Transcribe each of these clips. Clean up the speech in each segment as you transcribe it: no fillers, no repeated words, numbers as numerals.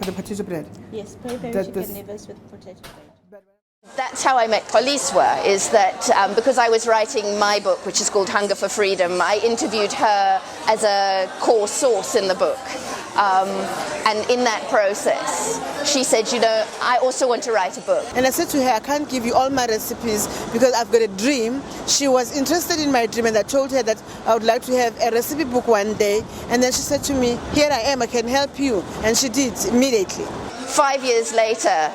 for the potato bread. Yes, very chicken livers with potato bread. That's how I met Xoliswa, is that because I was writing my book, which is called Hunger for Freedom, I interviewed her as a core source in the book. And in that process, she said, you know, I also want to write a book. And I said to her, I can't give you all my recipes because I've got a dream. She was interested in my dream, and I told her that I would like to have a recipe book one day. And then she said to me, here I am, I can help you. And she did immediately. 5 years later,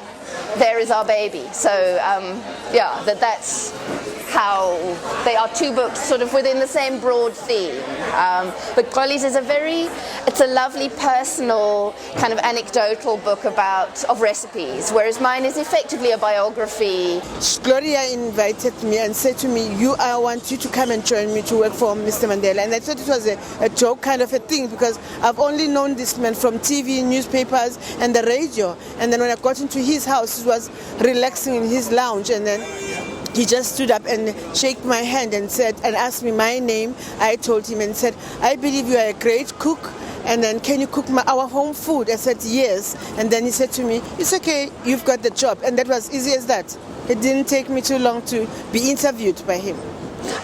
there is our baby. So yeah, that's how they are two books sort of within the same broad theme. But Xolis is it's a lovely personal kind of anecdotal book of recipes, whereas mine is effectively a biography. Gloria invited me and said to me, I want you to come and join me to work for Mr. Mandela. And I thought it was a joke kind of a thing, because I've only known this man from TV, newspapers and the radio. And then when I got into his house, he was relaxing in his lounge, and then he just stood up and shook my hand and asked me my name. I told him and said, I believe you are a great cook, and then can you cook our home food? I said yes. And then he said to me, it's okay, you've got the job. And that was easy as that. It didn't take me too long to be interviewed by him.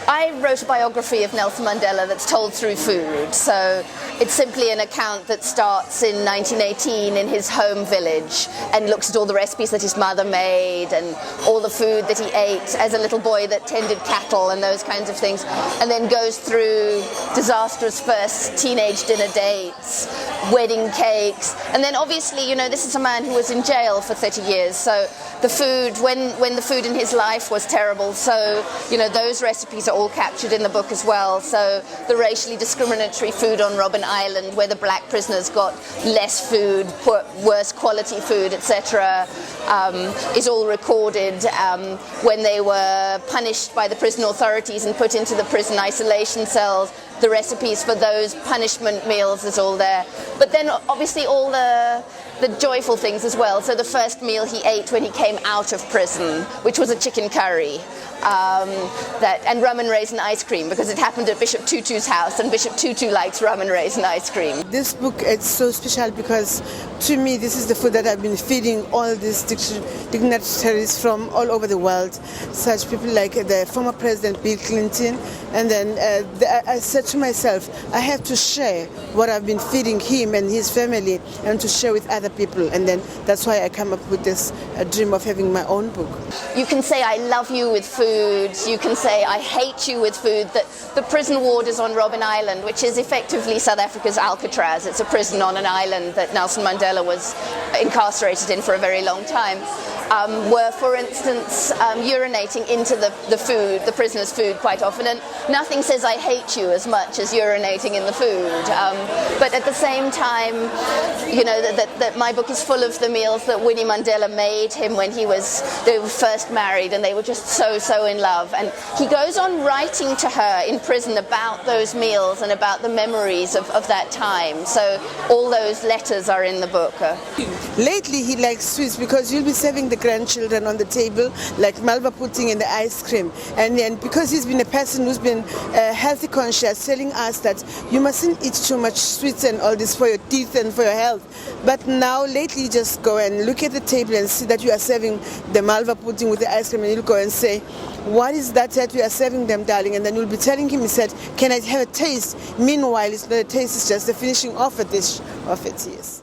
I wrote a biography of Nelson Mandela that's told through food. So it's simply an account that starts in 1918 in his home village and looks at all the recipes that his mother made and all the food that he ate as a little boy that tended cattle and those kinds of things, and then goes through disastrous first teenage dinner dates, wedding cakes, and then obviously, you know, this is a man who was in jail for 30 years, so the food, when the food in his life was terrible, so, you know, those recipes are all captured in the book as well. So the racially discriminatory food on Robben Island, where the black prisoners got less food, worse quality food, etc., is all recorded. When they were punished by the prison authorities and put into the prison isolation cells, the recipes for those punishment meals is all there. But then obviously all the joyful things as well. So the first meal he ate when he came out of prison, which was a chicken curry, and rum and raisin ice cream, because it happened at Bishop Tutu's house, and Bishop Tutu likes rum and raisin ice cream. This book is so special because to me this is the food that I've been feeding all these dignitaries from all over the world, such people like the former President Bill Clinton. And then I said to myself, I have to share what I've been feeding him and his family, and to share with other people. And then that's why I come up with this dream of having my own book. You can say I love you with food, you can say I hate you with food. That the prison warders on Robben Island, which is effectively South Africa's Alcatraz, it's a prison on an island that Nelson Mandela was incarcerated in for a very long time, were, for instance, urinating into the food, the prisoners' food, quite often. And nothing says I hate you as much as urinating in the food. But at the same time, you know, that my book is full of the meals that Winnie Mandela made him when they were first married, and they were just so in love. And he goes on writing to her in prison about those meals and about the memories of that time. So all those letters are in the book. Lately he likes sweets, because you'll be serving the grandchildren on the table, like malva pudding and the ice cream. And then because he's been a person who's been healthy conscious, telling us that you mustn't eat too much sweets and all this for your teeth and for your health. But now lately you just go and look at the table and see that you are serving the malva pudding with the ice cream, and you'll go and say, what is that we are serving them, darling? And then you'll be telling him, he said, can I have a taste? Meanwhile, it's not a taste, it's just the finishing off a dish of it, yes.